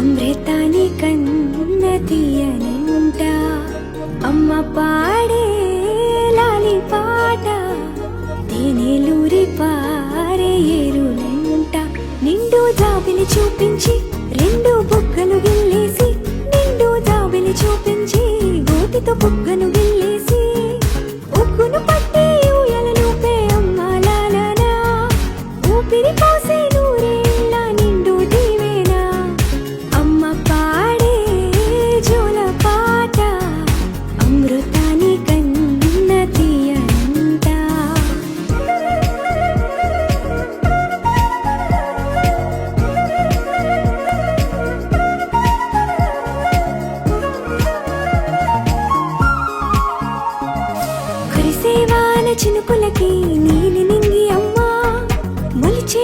అమృతాని కన్న తీయనంట అమ్మ పాడే లాలి పాట తేనెలూరి పారే ఏరులంట నిండు జాబిలి చూపించి రెండు బుగ్గలు గిల్లేసి నిండు జాబిలి చూపించి గోటితో బుగ్గను గిల్లేసి ఉగ్గును పట్టి ఊయలను పే అమ్మ లాలనా ఊపిరి పోసే నూరేళ్ళ నిండు దీవేనా అమ్మ పాడే జోల పాట అమృతాని కన్న తీయనంట కురిసేవాన చినుకులకి నీలి నింగి అమ్మ మొలిచే